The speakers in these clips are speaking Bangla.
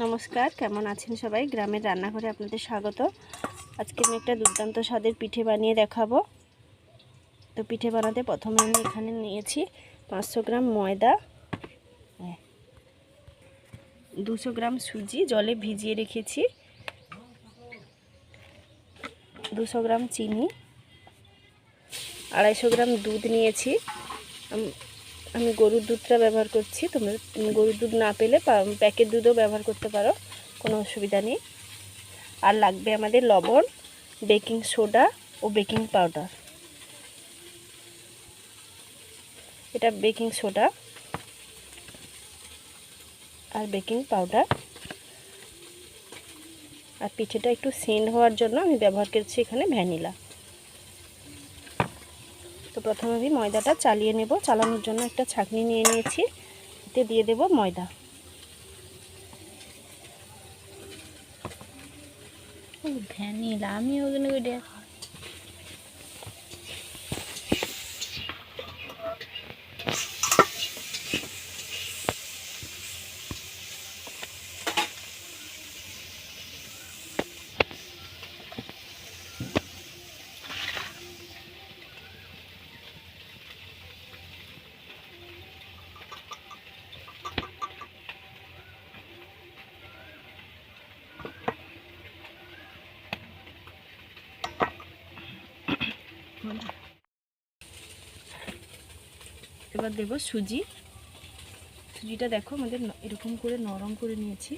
নমস্কার, কেমন আছেন সবাই? গ্রামের রান্নাঘরে আপনাদের স্বাগত। আজকে আমি একটা দুর্দান্ত স্বাদের পিঠে বানিয়ে দেখাবো। তো পিঠে বানাতে প্রথমে আমি এখানে নিয়েছি 500 গ্রাম ময়দা, 200 গ্রাম সুজি জলে ভিজিয়ে রেখেছি, 200 গ্রাম চিনি, 250 গ্রাম দুধ নিয়েছি। আমি গরুর দুধটা ব্যবহার করছি, তোমরা গরুর দুধ না পেলে প্যাকেট দুধও ব্যবহার করতে পারো, কোনো অসুবিধা নেই। আর লাগবে আমাদের লবণ, বেকিং সোডা ও বেকিং পাউডার। এটা বেকিং সোডা আর বেকিং পাউডার। আর পিঠেটা একটু সেন্ট হওয়ার জন্য আমি ব্যবহার করছি এখানে ভ্যানিলা। তো প্রথমে আমি ময়দাটা চালিয়ে নেব। চালানোর জন্য একটা ছাঁকনি নিয়ে নিয়েছি, এতে দিয়ে দেব ময়দা। ভ্যানিলা আমি ওখানে এবার দেব সুজি। সুজিটা দেখো আমাদের এরকম করে নরম করে নিয়েছি।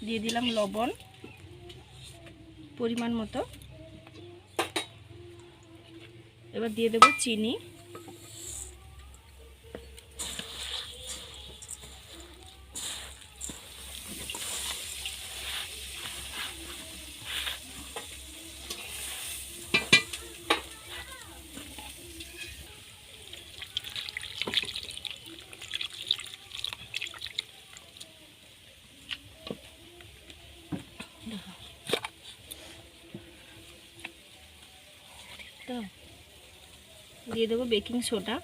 দিয়ে দিলাম লবণ পরিমাণ মতো। এবার দিয়ে দেব চিনি, দিয়ে দেবো বেকিং সোডা,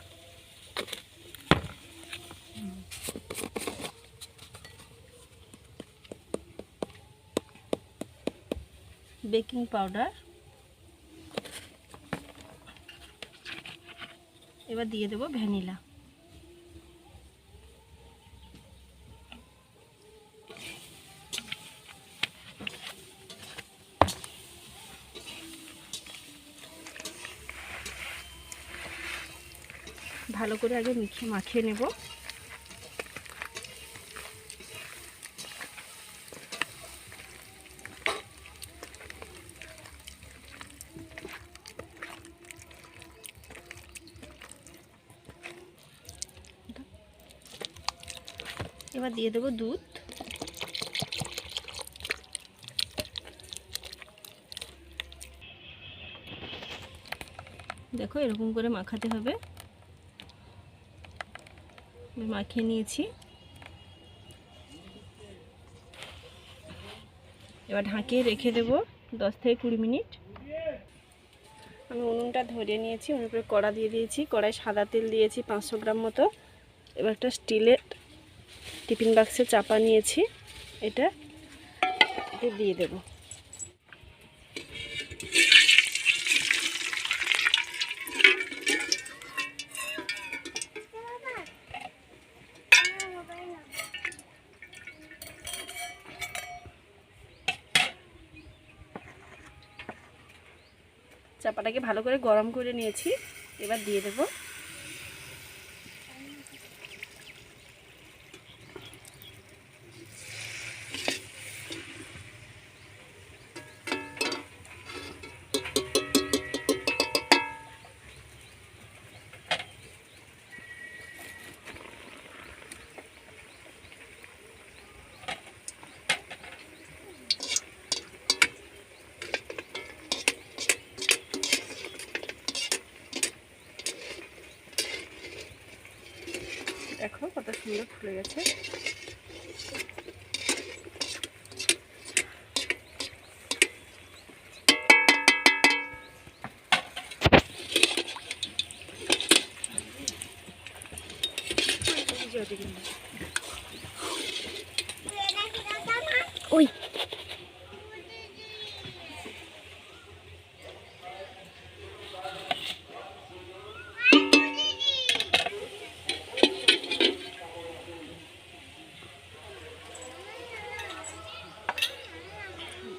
বেকিং পাউডার। এবার দিয়ে দেবো ভ্যানিলা। ভালো করে আগে মাখিয়ে নেব। এবার দিয়ে দেব দুধ। দেখো এরকম করে মাখাতে হবে। মাখিয়ে নিয়েছি। এবার ঢাকিয়ে রেখে দেব 10 থেকে 20 মিনিট। আমি উনুনটা ধরিয়ে নিয়েছি, ওর উপরে কড়া দিয়ে দিয়েছি। কড়াই সাদা তেল দিয়েছি 500 গ্রাম মতো। এবার একটা স্টিলের টিফিন বাক্সে চাপা নিয়েছি, এটা দিয়ে দেব। চাপাটাকে ভালো করে গরম করে নিয়েছি, এবার দিয়ে দেব। দেখো কত সুন্দর ফুলে গেছে। ওই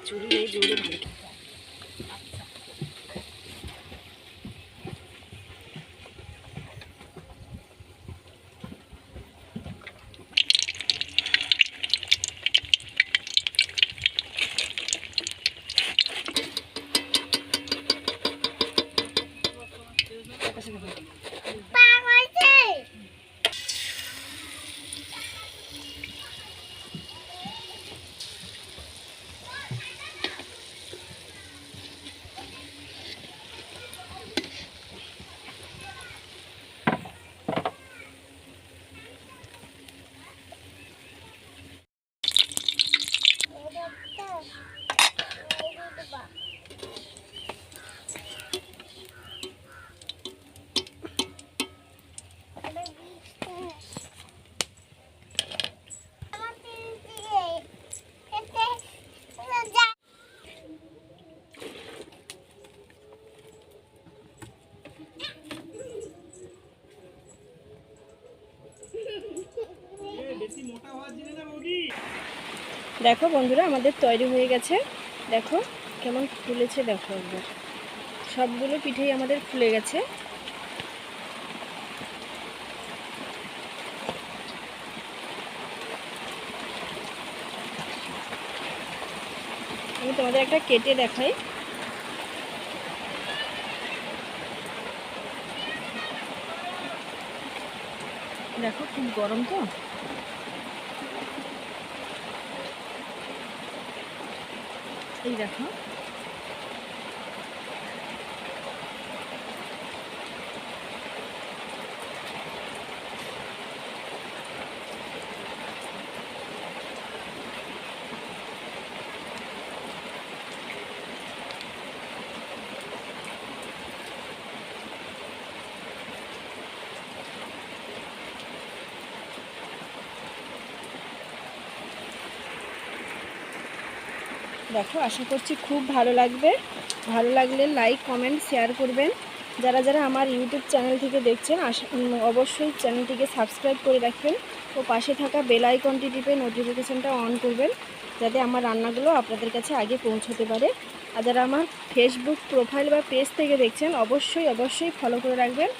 চুরি এই জোরে ভালো। দেখো বন্ধুরা আমাদের তৈরি হয়ে গেছে। দেখো কেমন ফুলেছে, দেখো একবার সবগুলো পিঠেই আমাদের ফুলে গেছে। আমি তোমাদের একটা কেটে দেখাই। দেখো খুব গরম তো, এই দেখো দেখো আশা করছি খুব ভালো লাগবে। ভালো লাগলে লাইক কমেন্ট শেয়ার করবেন। যারা যারা আমার ইউটিউব চ্যানেল থেকে দেখছেন অবশ্যই চ্যানেলটিকে সাবস্ক্রাইব করে রাখবেন ও পাশে থাকা বেল আইকনটি টিপে নোটিফিকেশানটা অন করবেন, যাতে আমার রান্নাগুলো আপনাদের কাছে আগে পৌঁছতে পারে। আর যারা আমার ফেসবুক প্রোফাইল বা পেজ থেকে দেখছেন অবশ্যই ফলো করে রাখবেন।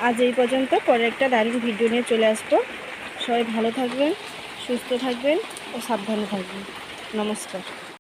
আজ এই পর্যন্ত, পরে একটা দারুণ ভিডিও নিয়ে চলে আসবো। সবাই ভালো থাকবেন, সুস্থ থাকবেন ও সাবধানে থাকবেন। নমস্কার।